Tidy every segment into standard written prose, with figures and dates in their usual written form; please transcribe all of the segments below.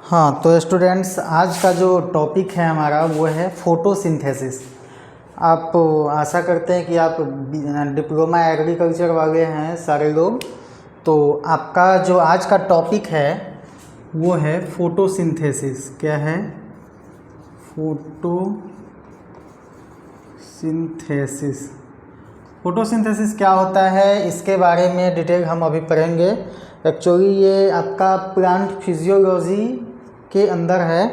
हाँ तो स्टूडेंट्स, आज का जो टॉपिक है हमारा वो है फोटोसिंथेसिस। आप आशा करते हैं कि आप डिप्लोमा एग्रीकल्चर वाले हैं सारे लोग। तो आपका जो आज का टॉपिक है वो है फोटोसिंथेसिस। क्या है? फोटोसिंथेसिस। फोटोसिंथेसिस क्या होता है, इसके बारे में डिटेल हम अभी पढ़ेंगे। एक्चुअली ये आपका प्लांट फिजियोलॉजी के अंदर है।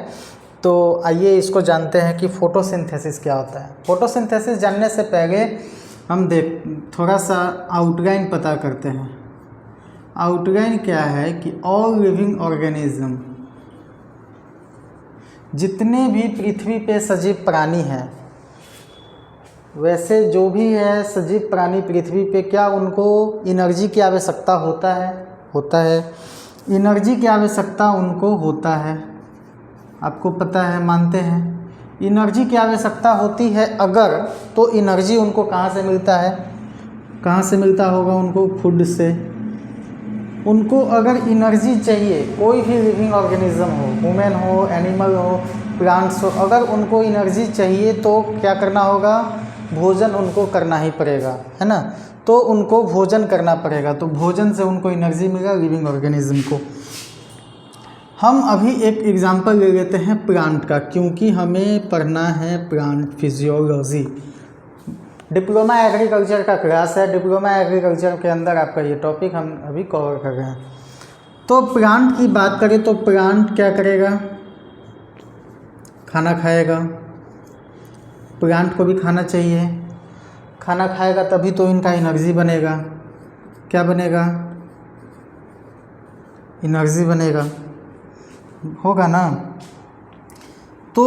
तो आइए इसको जानते हैं कि फोटोसिंथेसिस क्या होता है। फोटोसिंथेसिस जानने से पहले हम थोड़ा सा आउटलाइन पता करते हैं। आउटलाइन क्या है कि ऑल लिविंग ऑर्गेनिज्म, जितने भी पृथ्वी पे सजीव प्राणी हैं, वैसे जो भी है सजीव प्राणी पृथ्वी पे, क्या उनको एनर्जी की आवश्यकता होता है। एनर्जी की आवश्यकता उनको होता है, आपको पता है, मानते हैं। एनर्जी की आवश्यकता होती है अगर, तो एनर्जी उनको कहाँ से मिलता है? कहाँ से मिलता होगा उनको? फूड से। उनको अगर एनर्जी चाहिए, कोई भी लिविंग ऑर्गेनिज्म हो, ह्यूमन हो, एनिमल हो, प्लांट्स हो, अगर उनको एनर्जी चाहिए तो क्या करना होगा? भोजन उनको करना ही पड़ेगा, है ना। तो उनको भोजन करना पड़ेगा, तो भोजन से उनको एनर्जी मिलेगा लिविंग ऑर्गेनिज्म को। हम अभी एक एग्जांपल ले लेते हैं प्लांट का, क्योंकि हमें पढ़ना है प्लांट फिजियोलॉजी। डिप्लोमा एग्रीकल्चर का क्लास है। डिप्लोमा एग्रीकल्चर के अंदर आपका ये टॉपिक हम अभी कवर कर रहे हैं। तो प्लांट की बात करें तो प्लांट क्या करेगा? खाना खाएगा। प्लांट को भी खाना चाहिए, खाना खाएगा तभी तो इनका एनर्जी बनेगा। क्या बनेगा? एनर्जी बनेगा, होगा ना। तो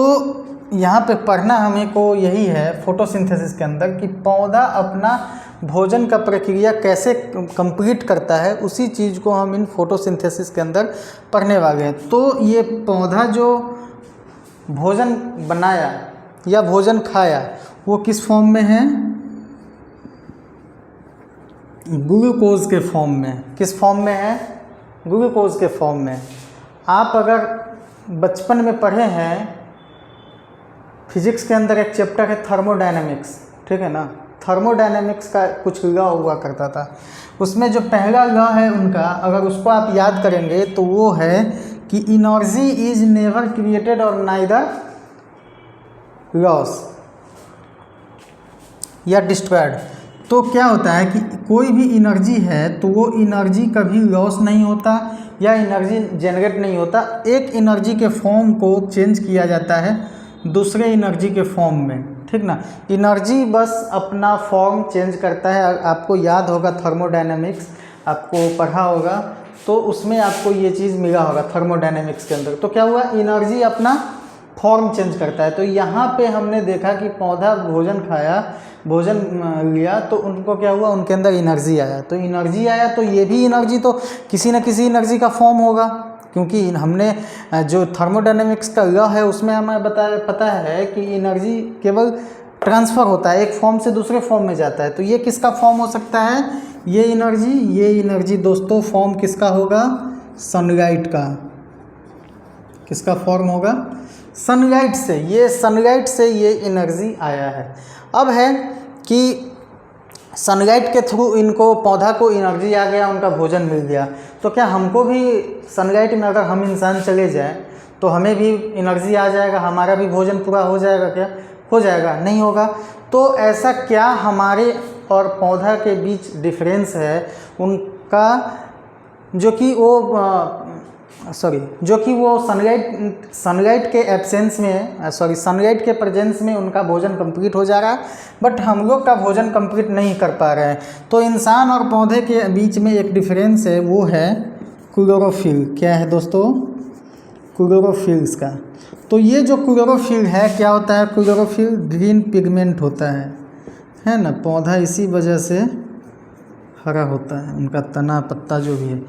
यहाँ पे पढ़ना हमें को यही है फोटोसिंथेसिस के अंदर कि पौधा अपना भोजन का प्रक्रिया कैसे कंप्लीट करता है, उसी चीज़ को हम इन फोटोसिंथेसिस के अंदर पढ़ने वाले हैं। तो ये पौधा जो भोजन बनाया या भोजन खाया, वो किस फॉर्म में है? ग्लूकोज के फॉर्म में। किस फॉर्म में है? ग्लूकोज के फॉर्म में। आप अगर बचपन में पढ़े हैं, फिजिक्स के अंदर एक चैप्टर है थर्मोडायनेमिक्स, ठीक है ना। थर्मोडायनेमिक्स का कुछ लॉ हुआ करता था, उसमें जो पहला लॉ है उनका, अगर उसको आप याद करेंगे तो वो है कि एनर्जी इज नेवर क्रिएटेड और नाइदर लॉस या डिस्ट्रॉयड। तो क्या होता है कि कोई भी एनर्जी है तो वो एनर्जी कभी लॉस नहीं होता या एनर्जी जनरेट नहीं होता। एक एनर्जी के फॉर्म को चेंज किया जाता है दूसरे एनर्जी के फॉर्म में, ठीक ना। एनर्जी बस अपना फॉर्म चेंज करता है। आपको याद होगा थर्मोडायनेमिक्स, आपको पढ़ा होगा, तो उसमें आपको ये चीज़ मिला होगा थर्मोडायनेमिक्स के अंदर। तो क्या हुआ? एनर्जी अपना फॉर्म चेंज करता है। तो यहाँ पे हमने देखा कि पौधा भोजन खाया, भोजन लिया, तो उनको क्या हुआ? उनके अंदर एनर्जी आया। तो एनर्जी आया तो ये भी एनर्जी तो किसी न किसी एनर्जी का फॉर्म होगा, क्योंकि हमने जो थर्मोडायनेमिक्स का लॉ है उसमें हमें पता है कि एनर्जी केवल ट्रांसफ़र होता है, एक फॉर्म से दूसरे फॉर्म में जाता है। तो ये किसका फॉर्म हो सकता है? ये एनर्जी दोस्तों फॉर्म किसका होगा? सनलाइट का। किसका फॉर्म होगा? सनलाइट से। ये सनलाइट से ये एनर्जी आया है। अब है कि सनलाइट के थ्रू इनको, पौधा को एनर्जी आ गया, उनका भोजन मिल गया। तो क्या हमको भी सनलाइट में अगर हम इंसान चले जाएं तो हमें भी एनर्जी आ जाएगा, हमारा भी भोजन पूरा हो जाएगा? क्या हो जाएगा? नहीं होगा। तो ऐसा क्या हमारे और पौधा के बीच डिफरेंस है उनका, जो कि वो सनलाइट के एब्सेंस में, सनलाइट के प्रेजेंस में उनका भोजन कंप्लीट हो जा रहा है, बट हम लोग का भोजन कंप्लीट नहीं कर पा रहे हैं। तो इंसान और पौधे के बीच में एक डिफरेंस है, वो है क्लोरोफिल। क्या है दोस्तों? क्लोरोफिल्स का। तो ये जो क्लोरोफिल है, क्या होता है? क्लोरोफिल ग्रीन पिगमेंट होता है ना। पौधा इसी वजह से हरा होता है, उनका तना पत्ता जो भी है।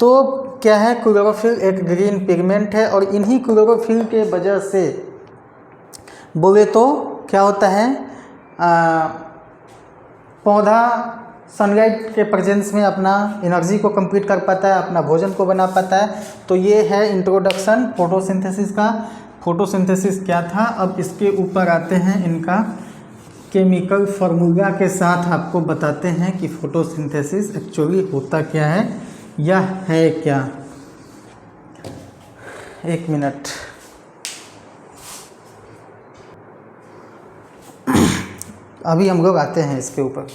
तो क्या है? क्लोरोफिल एक ग्रीन पिगमेंट है, और इन्हीं क्लोरोफिल के वजह से बोले तो क्या होता है? पौधा सनलाइट के प्रेजेंस में अपना एनर्जी को कंप्लीट कर पाता है, अपना भोजन को बना पाता है। तो ये है इंट्रोडक्शन फोटोसिंथेसिस का। फोटोसिंथेसिस क्या था, अब इसके ऊपर आते हैं, इनका केमिकल फार्मूला के साथ आपको बताते हैं कि फोटोसिंथेसिस एक्चुअली होता क्या है या है क्या। एक मिनट, अभी हम लोग आते हैं इसके ऊपर,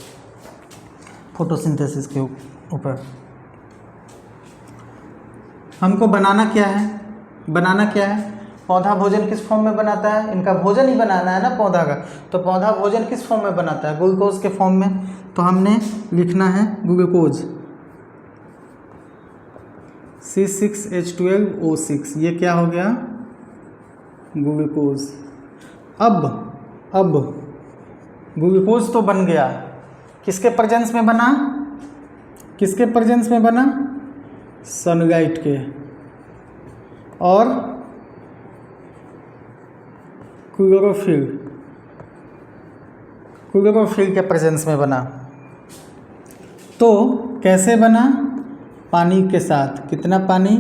फोटोसिंथेसिस के ऊपर। हमको बनाना क्या है, बनाना क्या है, पौधा भोजन किस फॉर्म में बनाता है, इनका भोजन ही बनाना है ना पौधा का। तो पौधा भोजन किस फॉर्म में बनाता है, ग्लूकोज के फॉर्म में। तो हमने लिखना है ग्लूकोज C6H12O6, ये क्या हो गया, ग्लूकोज। अब ग्लूकोज तो बन गया, किसके प्रेजेंस में बना, किसके प्रेजेंस में बना, सनलाइट के और क्लोरोफिल के प्रेजेंस में बना। तो कैसे बना, पानी के साथ, कितना पानी,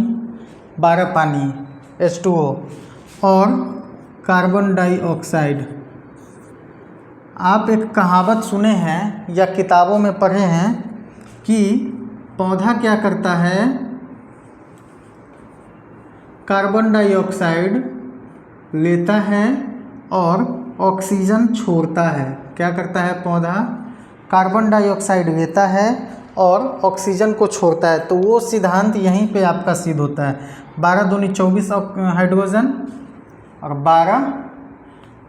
12 पानी H2O और कार्बन डाइऑक्साइड। आप एक कहावत सुने हैं या किताबों में पढ़े हैं कि पौधा क्या करता है, कार्बन डाइऑक्साइड लेता है और ऑक्सीजन छोड़ता है। क्या करता है पौधा, कार्बन डाइऑक्साइड लेता है और ऑक्सीजन को छोड़ता है। तो वो सिद्धांत यहीं पे आपका सिद्ध होता है। 12 दूनी 24 हाइड्रोजन और 12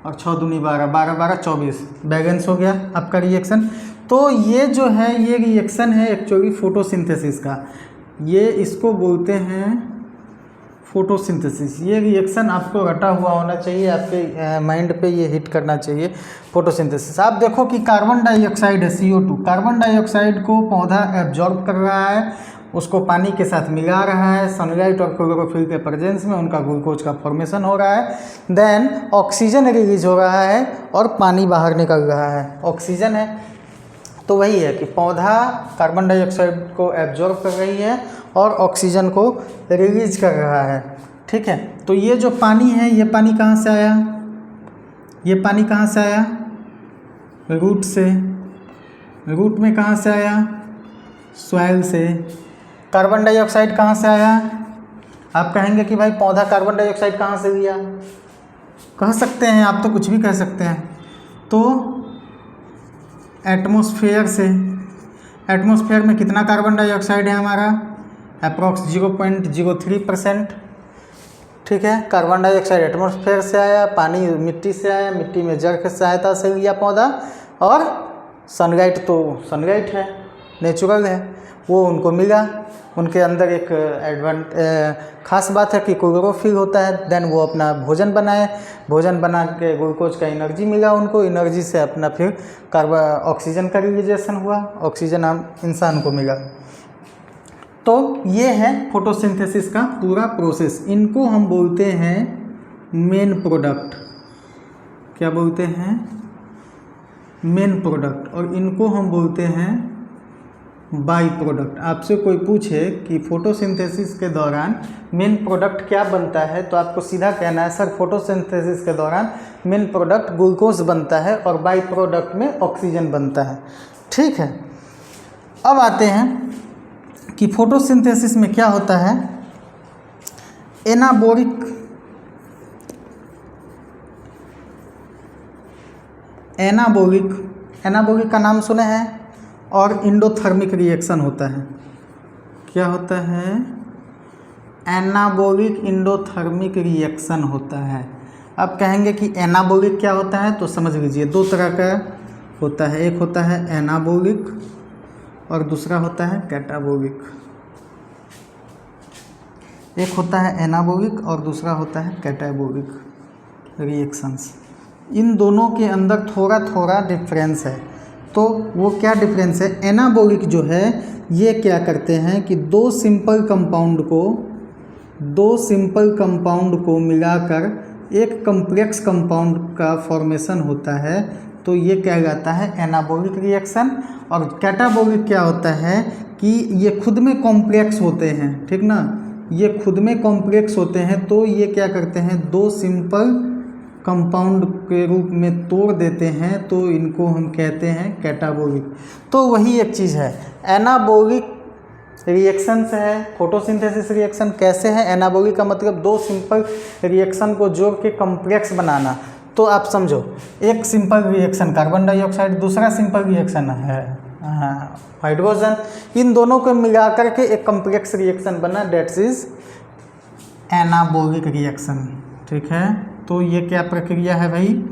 और 6 दूनी 12, 12 12 24 बैलेंस हो गया आपका रिएक्शन। तो ये जो है ये रिएक्शन है एक्चुअली फोटोसिंथेसिस का, ये इसको बोलते हैं फोटोसिंथेसिस। ये रिएक्शन आपको रटा हुआ होना चाहिए, आपके माइंड पे ये हिट करना चाहिए फोटोसिंथेसिस। आप देखो कि कार्बन डाइऑक्साइड है CO2, कार्बन डाइऑक्साइड को पौधा एब्जॉर्ब कर रहा है, उसको पानी के साथ मिला रहा है, सनलाइट और क्लोरोफिल के प्रेजेंस में उनका ग्लूकोज का फॉर्मेशन हो रहा है। देन ऑक्सीजन रिलीज हो रहा है और पानी बाहर निकल रहा है, ऑक्सीजन है। तो वही है कि पौधा कार्बन डाइऑक्साइड को एब्जॉर्ब कर रही है और ऑक्सीजन को रिलीज कर रहा है, ठीक है। तो ये जो पानी है, ये पानी कहाँ से आया, ये पानी कहाँ से आया, रूट से, रूट में कहाँ से आया, सॉइल से। कार्बन डाइऑक्साइड कहाँ से आया, आप कहेंगे कि भाई पौधा कार्बन डाइऑक्साइड कहाँ से लिया, कह सकते हैं आप, तो कुछ भी कह सकते हैं। तो एटमॉस्फेयर से, एटमॉस्फेयर में कितना कार्बन डाइऑक्साइड है हमारा, अप्रॉक्स 0.03%, ठीक है। कार्बन डाइऑक्साइड एटमॉस्फेयर से आया, पानी मिट्टी से आया, मिट्टी में जड़ की सहायता से लिया पौधा, और सनलाइट तो सनलाइट है, नेचुरल है, वो उनको मिला। उनके अंदर एक खास बात है कि क्लोरोफिल होता है। देन वो अपना भोजन बनाए, भोजन बना के ग्लूकोज का एनर्जी मिला उनको, एनर्जी से अपना फिर ऑक्सीजन का रिलीजेशन हुआ, ऑक्सीजन हम इंसान को मिला। तो ये है फोटोसिंथेसिस का पूरा प्रोसेस। इनको हम बोलते हैं मेन प्रोडक्ट, क्या बोलते हैं, मेन प्रोडक्ट, और इनको हम बोलते हैं बाई प्रोडक्ट। आपसे कोई पूछे कि फोटोसिंथेसिस के दौरान मेन प्रोडक्ट क्या बनता है, तो आपको सीधा कहना है सर फोटोसिंथेसिस के दौरान मेन प्रोडक्ट ग्लूकोज बनता है और बाई प्रोडक्ट में ऑक्सीजन बनता है, ठीक है। अब आते हैं कि फोटोसिंथेसिस में क्या होता है, एनाबोरिक एनाबोरिक का नाम सुने हैं, और इंडोथर्मिक रिएक्शन होता है। क्या होता है, एनाबोरिक इंडोथर्मिक रिएक्शन होता है। अब कहेंगे कि एनाबोरिक क्या होता है, तो समझ लीजिए दो तरह का होता है, एक होता है एनाबोरिक और दूसरा होता है कैटाबोरिक। एक होता है एनाबोरिक और दूसरा होता है कैटाबोरिक रिएक्शंस। इन दोनों के अंदर थोड़ा थोड़ा डिफरेंस है। तो वो क्या डिफरेंस है, एनाबोरिक जो है ये क्या करते हैं कि दो सिंपल कंपाउंड को मिलाकर एक कम्प्लेक्स कंपाउंड का फॉर्मेशन होता है, तो ये कहलाता है एनाबॉलिक रिएक्शन। और कैटाबॉलिक क्या होता है कि ये खुद में कॉम्प्लेक्स होते हैं, ठीक ना, ये खुद में कॉम्प्लेक्स होते हैं, तो ये क्या करते हैं, दो सिंपल कंपाउंड के रूप में तोड़ देते हैं, तो इनको हम कहते हैं कैटाबॉलिक। तो वही एक चीज़ है, एनाबॉलिक रिएक्शन से है फोटोसिंथेसिस रिएक्शन। कैसे है, एनाबॉलिक का मतलब दो सिंपल रिएक्शन को जोड़ के कॉम्प्लेक्स बनाना। तो आप समझो, एक सिंपल रिएक्शन कार्बन डाइऑक्साइड, दूसरा सिंपल रिएक्शन है हाइड्रोजन, इन दोनों को मिलाकर के एक कॉम्प्लेक्स रिएक्शन बना, डेट्स इज एनाबॉलिक रिएक्शन। ठीक है, तो ये क्या प्रक्रिया है भाई,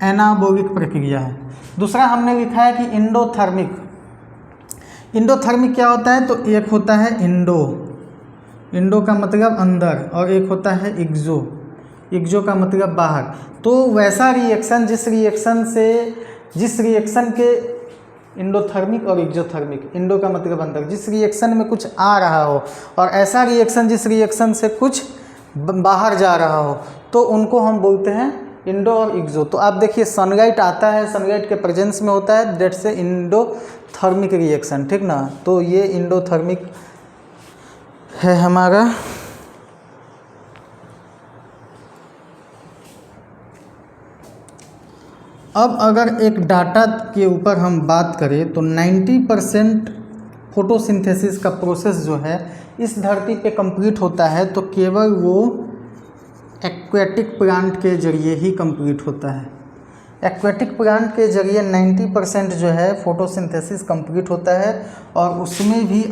एनाबॉलिक प्रक्रिया है। दूसरा हमने लिखा है कि इंडोथर्मिक। इंडोथर्मिक क्या होता है, तो एक होता है इंडो का मतलब अंदर, और एक होता है एक्सो का मतलब बाहर। तो वैसा रिएक्शन जिस रिएक्शन के इंडोथर्मिक और एक्सोथर्मिक, इंडो का मतलब अंदर, जिस रिएक्शन में कुछ आ रहा हो, और ऐसा रिएक्शन जिस रिएक्शन से कुछ बाहर जा रहा हो, तो उनको हम बोलते हैं इंडो और एक्सो। तो आप देखिए सनलाइट आता है, सनलाइट के प्रेजेंस में होता है, डेट से इंडोथर्मिक रिएक्शन, ठीक ना। तो ये इंडोथर्मिक है हमारा। अब अगर एक डाटा के ऊपर हम बात करें तो 90% फोटोसिंथेसिस का प्रोसेस जो है इस धरती पे कंप्लीट होता है, तो केवल वो एक्वेटिक प्लांट के जरिए ही कंप्लीट होता है। एक्वेटिक प्लांट के जरिए 90% जो है फोटोसिंथेसिस कंप्लीट होता है, और उसमें भी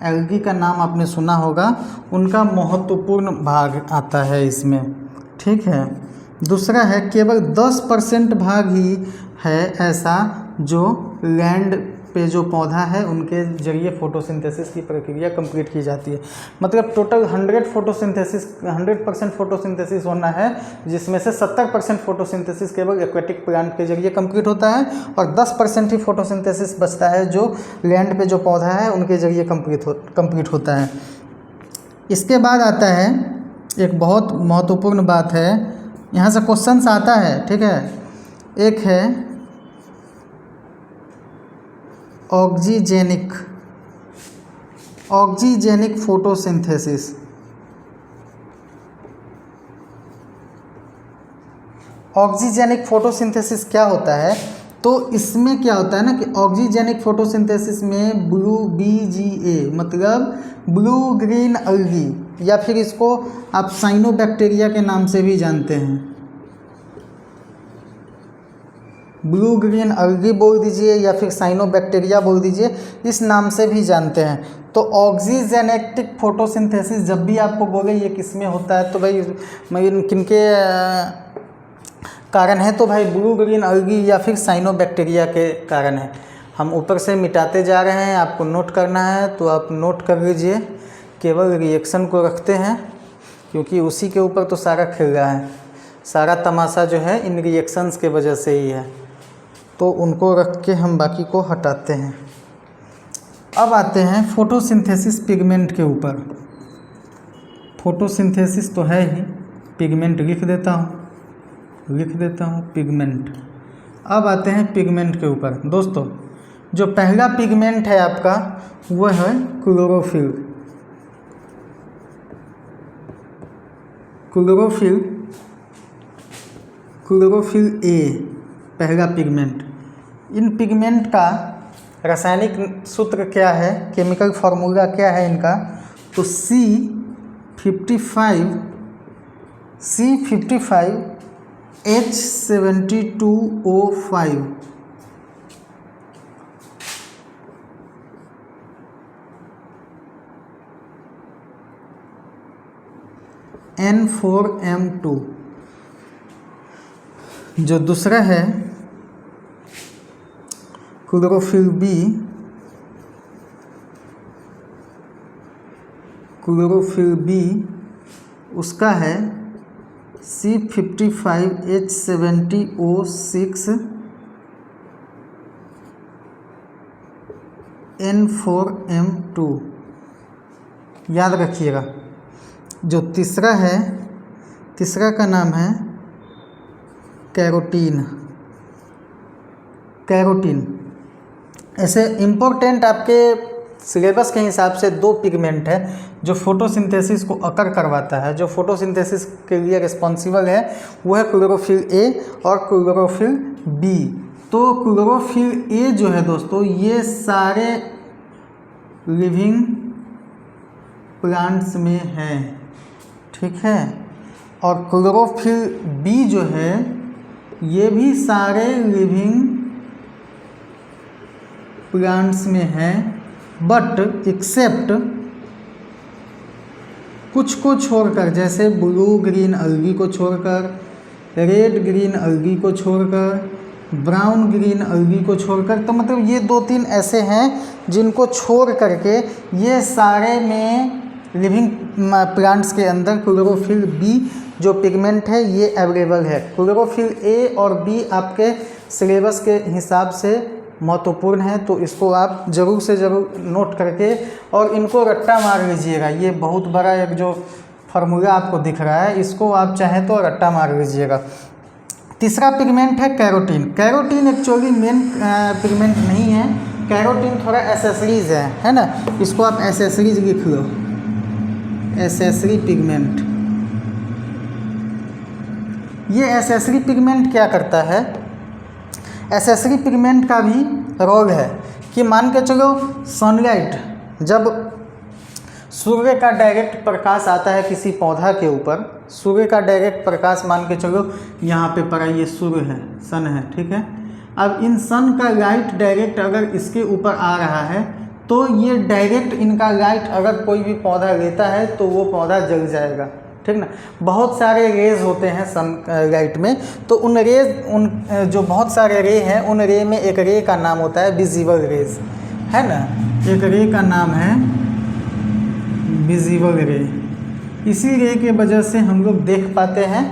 एल्गी का नाम आपने सुना होगा, उनका महत्वपूर्ण भाग आता है इसमें, ठीक है। दूसरा है केवल 10% भाग ही है ऐसा जो लैंड पे जो पौधा है उनके जरिए फोटोसिंथेसिस की प्रक्रिया कंप्लीट की जाती है। मतलब टोटल 100% फोटोसिंथेसिस होना है, जिसमें से 70% फोटोसिंथेसिस केवल एक्वेटिक प्लांट के जरिए कंप्लीट होता है, और 10% ही फोटोसिंथेसिस बचता है जो लैंड पे जो पौधा है उनके जरिए कंप्लीट होता है। इसके बाद आता है एक बहुत महत्वपूर्ण बात है, यहाँ से क्वेश्चंस आता है, ठीक है। एक है ऑक्सीजेनिक फोटोसिंथेसिस। ऑक्सीजेनिक फोटोसिंथेसिस क्या होता है, तो इसमें क्या होता है ना कि ऑक्सीजेनिक फोटोसिंथेसिस में BGA मतलब ब्लू ग्रीन अल्गी, या फिर इसको आप साइनोबैक्टीरिया के नाम से भी जानते हैं, ब्लू ग्रीन अल्गी बोल दीजिए या फिर साइनोबैक्टीरिया बोल दीजिए, इस नाम से भी जानते हैं। तो ऑक्सीजेनेटिक फोटोसिंथेसिस जब भी आपको बोले ये किस में होता है, तो भाई किनके कारण है, तो भाई ब्लू ग्रीन अल्गी या फिर साइनोबैक्टीरिया के कारण है। हम ऊपर से मिटाते जा रहे हैं, आपको नोट करना है तो आप नोट कर लीजिए, केवल रिएक्शन को रखते हैं क्योंकि उसी के ऊपर तो सारा खेल रहा है, सारा तमाशा जो है इन रिएक्शंस के वजह से ही है, तो उनको रख के हम बाकी को हटाते हैं। अब आते हैं फोटोसिंथेसिस पिगमेंट के ऊपर। फोटोसिंथेसिस तो है ही, पिगमेंट लिख देता हूँ पिगमेंट। अब आते हैं पिगमेंट के ऊपर। दोस्तों जो पहला पिगमेंट है आपका वो है क्लोरोफिल। क्लोरोफिल ए पहला पिगमेंट। इन पिगमेंट का रासायनिक सूत्र क्या है, केमिकल फार्मूला क्या है इनका, तो C55H72O5। N4M2। जो दूसरा है क्लोरोफिल बी, उसका है C55H70O6 N4M2। याद रखिएगा। जो तीसरा है, तीसरा का नाम है कैरोटीन। कैरोटीन। ऐसे इम्पोर्टेंट आपके सिलेबस के हिसाब से 2 पिगमेंट है जो फोटोसिंथेसिस को अकर करवाता है, जो फोटोसिंथेसिस के लिए रिस्पॉन्सिबल है, वो है क्लोरोफिल ए और क्लोरोफिल बी। तो क्लोरोफिल ए जो है दोस्तों, ये सारे लिविंग प्लांट्स में है, ठीक है। और क्लोरोफिल बी जो है, ये भी सारे लिविंग प्लांट्स में है, बट एक्सेप्ट कुछ को छोड़कर, जैसे ब्लू ग्रीन अलगी को छोड़कर, रेड ग्रीन अलगी को छोड़कर, ब्राउन ग्रीन अलगी को छोड़कर। तो मतलब ये 2-3 ऐसे हैं जिनको छोड़ करके ये सारे में लिविंग प्लांट्स के अंदर क्लोरोफिल बी जो पिगमेंट है ये अवेलेबल है। क्लोरोफिल ए और बी आपके सिलेबस के हिसाब से महत्वपूर्ण है, तो इसको आप ज़रूर से ज़रूर नोट करके और इनको रट्टा मार लीजिएगा। ये बहुत बड़ा एक जो फार्मूला आपको दिख रहा है, इसको आप चाहें तो रट्टा मार लीजिएगा। तीसरा पिगमेंट है carotene. Carotene actually main pigment नहीं है, कैरोटीन थोड़ा एसेसरीज है ना। इसको आप एसेसरीज लिख लो, एसेसरी पिगमेंट। ये एसेसरी पिगमेंट क्या करता है? एसेसरी पिगमेंट का भी रोल है कि मान के चलो सनलाइट, जब सूर्य का डायरेक्ट प्रकाश आता है किसी पौधा के ऊपर, सूर्य का डायरेक्ट प्रकाश मान के चलो यहाँ पे पड़ा, ये सूर्य है, सन है, ठीक है। अब इन सन का लाइट डायरेक्ट अगर इसके ऊपर आ रहा है तो ये डायरेक्ट इनका लाइट अगर कोई भी पौधा लेता है तो वो पौधा जल जाएगा, ठीक ना। बहुत सारे रेज होते हैं सन लाइट में, तो उन रेज, उन जो बहुत सारे रे हैं, उन रे में एक रे का नाम होता है विजिबल रेज, है ना। एक रे का नाम है विजिबल रे। इसी रे के वजह से हम लोग देख पाते हैं,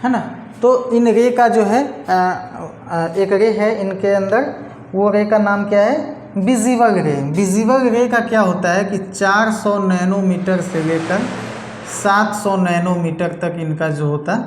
है ना। तो इन रे का जो है एक रे है इनके अंदर, वो रे का नाम क्या है? विजिबल रे। विजिबल रे का क्या होता है कि 400 नैनोमीटर से लेकर 700 नैनोमीटर तक इनका जो होता,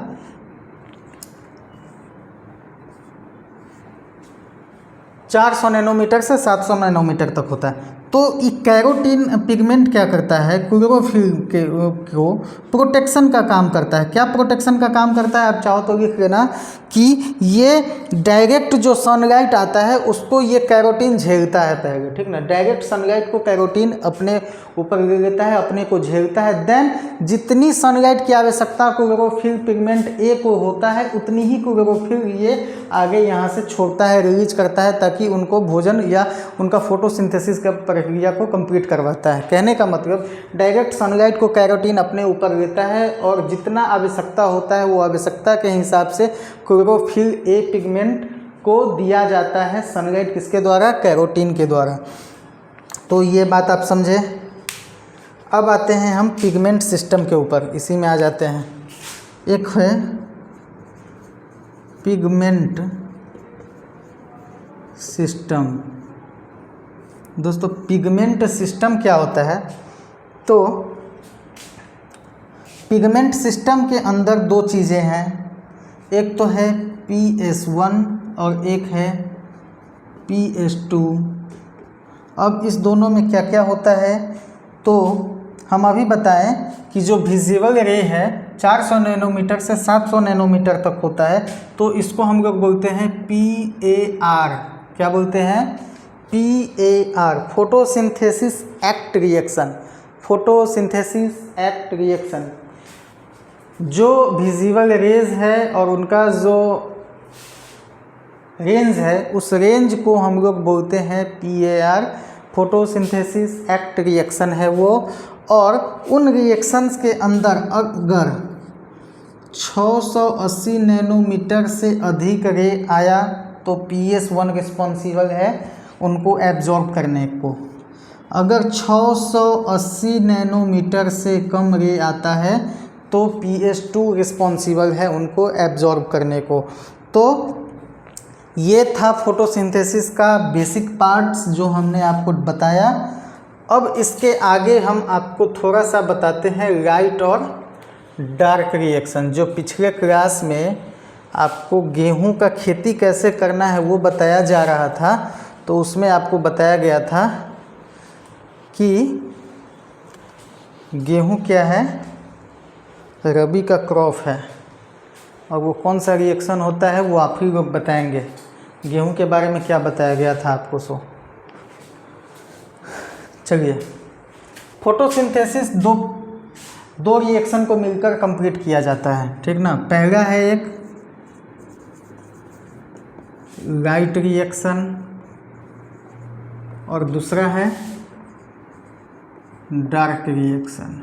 400 नैनोमीटर से 700 नैनोमीटर तक होता है। तो ये कैरोटीन पिगमेंट क्या करता है? क्लोरोफिल को प्रोटेक्शन का काम करता है। क्या प्रोटेक्शन का काम करता है? आप चाहो तो लिख लेना कि ये डायरेक्ट जो सनलाइट आता है उसको ये कैरोटीन झेलता है पहले, ठीक ना। डायरेक्ट सनलाइट को कैरोटीन अपने ऊपर ले लेता है, अपने को झेलता है। देन जितनी सनलाइट की आवश्यकता क्लोरोफिल पिगमेंट ए को होता है, उतनी ही क्लोरोफिल ये आगे यहाँ से छोड़ता है, रिलीज करता है, ताकि उनको भोजन या उनका फोटोसिंथेसिस का प्रक्रिया को कंप्लीट करवाता है। कहने का मतलब डायरेक्ट सनलाइट को कैरोटीन अपने ऊपर लेता है और जितना आवश्यकता होता है वो आवश्यकता के हिसाब से क्लोरोफिल ए पिगमेंट को दिया जाता है सनलाइट किसके द्वारा? कैरोटीन के द्वारा। तो ये बात आप समझे। अब आते हैं हम पिगमेंट सिस्टम के ऊपर, इसी में आ जाते हैं। एक है पिगमेंट सिस्टम। दोस्तों पिगमेंट सिस्टम क्या होता है? तो पिगमेंट सिस्टम के अंदर 2 चीज़ें हैं, एक तो है PS1 और एक है PS2। अब इस दोनों में क्या क्या होता है? तो हम अभी बताएं कि जो विजिबल रे है 400 नैनोमीटर से 700 नैनोमीटर तक होता है, तो इसको हम लोग बोलते हैं PAR। क्या बोलते हैं? PAR, photosynthesis act reaction. Photosynthesis act reaction. जो विजिबल रेज है और उनका जो रेंज है, उस रेंज को हम लोग बोलते हैं PAR, फोटोसिंथेसिस एक्ट रिएक्शन है वो। और उन रिएक्शंस के अंदर अगर 680 नैनोमीटर से अधिक रे आया तो PS1 रिस्पॉन्सिबल है उनको एब्जॉर्ब करने को। अगर 680 नैनोमीटर से कम रे आता है तो PS2 रिस्पॉन्सिबल है उनको एब्जॉर्ब करने को। तो ये था फोटोसिंथेसिस का बेसिक पार्ट्स जो हमने आपको बताया। अब इसके आगे हम आपको थोड़ा सा बताते हैं लाइट और डार्क रिएक्शन। जो पिछले क्लास में आपको गेहूं का खेती कैसे करना है वो बताया जा रहा था। तो उसमें आपको बताया गया था कि गेहूं क्या है, रबी का क्रॉप है, और वो कौन सा रिएक्शन होता है वो आप ही लोग बताएंगे। गेहूं के बारे में क्या बताया गया था आपको। चलिए, फोटोसिंथेसिस दो रिएक्शन को मिलकर कंप्लीट किया जाता है, ठीक ना। पहला है एक लाइट रिएक्शन और दूसरा है डार्क रिएक्शन।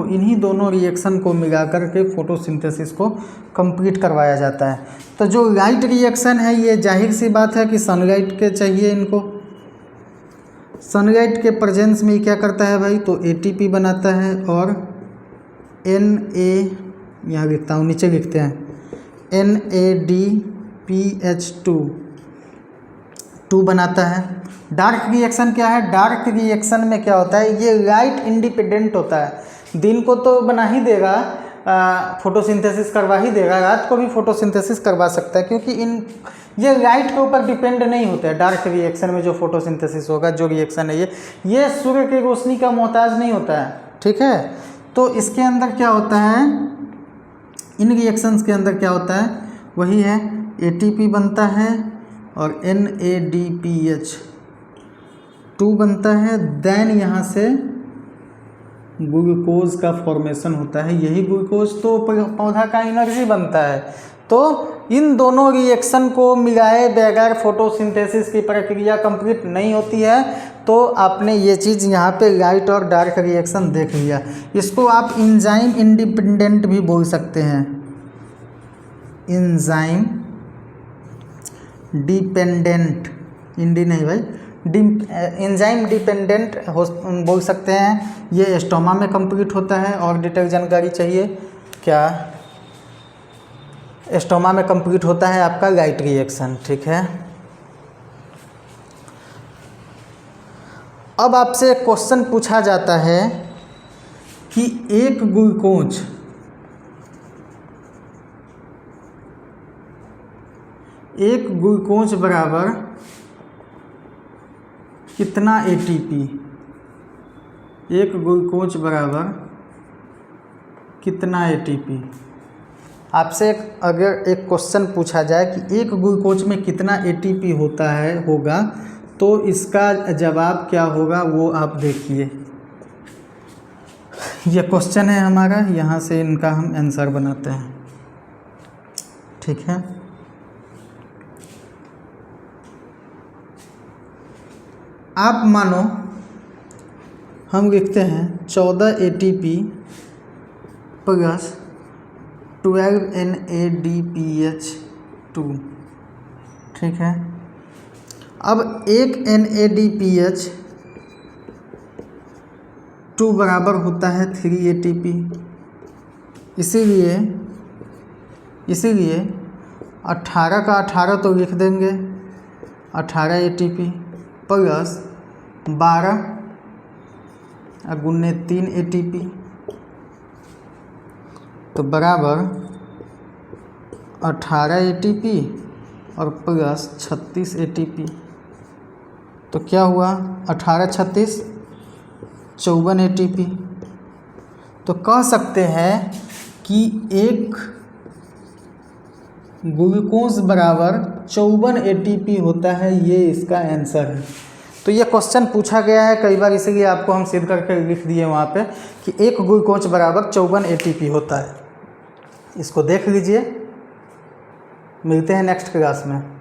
इन्हीं दोनों रिएक्शन को मिलाकर के फोटोसिंथेसिस को कंप्लीट करवाया जाता है। तो जो लाइट रिएक्शन है ये जाहिर सी बात है कि सनलाइट के चाहिए इनको। सनलाइट के प्रेजेंस में क्या करता है भाई, तो एटीपी बनाता है और यहाँ लिखता हूँ, नीचे लिखते हैं NADPH2 बनाता है। डार्क रिएक्शन क्या है, डार्क रिएक्शन में क्या होता है, ये लाइट इंडिपेंडेंट होता है। दिन को तो बना ही देगा, फोटोसिंथेसिस करवा ही देगा, रात को भी फोटोसिंथेसिस करवा सकता है, क्योंकि ये लाइट के ऊपर डिपेंड नहीं होता है। डार्क रिएक्शन में जो फोटोसिंथेसिस होगा, जो रिएक्शन है ये सूर्य की रोशनी का मोहताज नहीं होता है, ठीक है। तो इसके अंदर क्या होता है, इन रिएक्शंस के अंदर क्या होता है, वही है एटीपी बनता है और NADPH2 बनता है। देन यहाँ से ग्लूकोज का फॉर्मेशन होता है। यही ग्लूकोज तो पौधा का एनर्जी बनता है। तो इन दोनों रिएक्शन को मिलाए बगैर फोटोसिंथेसिस की प्रक्रिया कंप्लीट नहीं होती है। तो आपने ये चीज़ यहाँ पे लाइट और डार्क रिएक्शन देख लिया। इसको आप एंजाइम इंडिपेंडेंट भी बोल सकते हैं, एंजाइम डिपेंडेंट, इंडी नहीं भाई, एंजाइम डिपेंडेंट बोल सकते हैं। ये स्टोमा में कंप्लीट होता है। और डिटेल जानकारी चाहिए क्या, स्टोमा में कंप्लीट होता है आपका लाइट रिएक्शन, ठीक है। अब आपसे एक क्वेश्चन पूछा जाता है कि एक ग्लूकोज बराबर कितना एटीपी, एक ग्लूकोज बराबर कितना एटीपी। आपसे अगर एक क्वेश्चन पूछा जाए कि एक ग्लूकोज में कितना एटीपी होगा, तो इसका जवाब क्या होगा वो आप देखिए। ये क्वेश्चन है हमारा, यहाँ से इनका हम आंसर बनाते हैं, ठीक है। आप मानो हम लिखते हैं 14 ATP प्लस 12 NADPH2, ठीक है। अब एक NADPH2 बराबर होता है 3 ATP। इसीलिए 18 का 18 तो लिख देंगे, 18 ATP प्लस 12 गुने 3 ATP, तो बराबर 18 ATP और प्लस 36 ATP। तो क्या हुआ, 18 36 54 ATP। तो कह सकते हैं कि एक ग्लूकोज बराबर 54 ATP होता है। ये इसका आंसर है। तो ये क्वेश्चन पूछा गया है कई बार, इसीलिए आपको हम सिद्ध करके लिख दिए वहाँ पे कि एक ग्लूकोज बराबर 54 ATP होता है। इसको देख लीजिए। मिलते हैं नेक्स्ट क्लास में।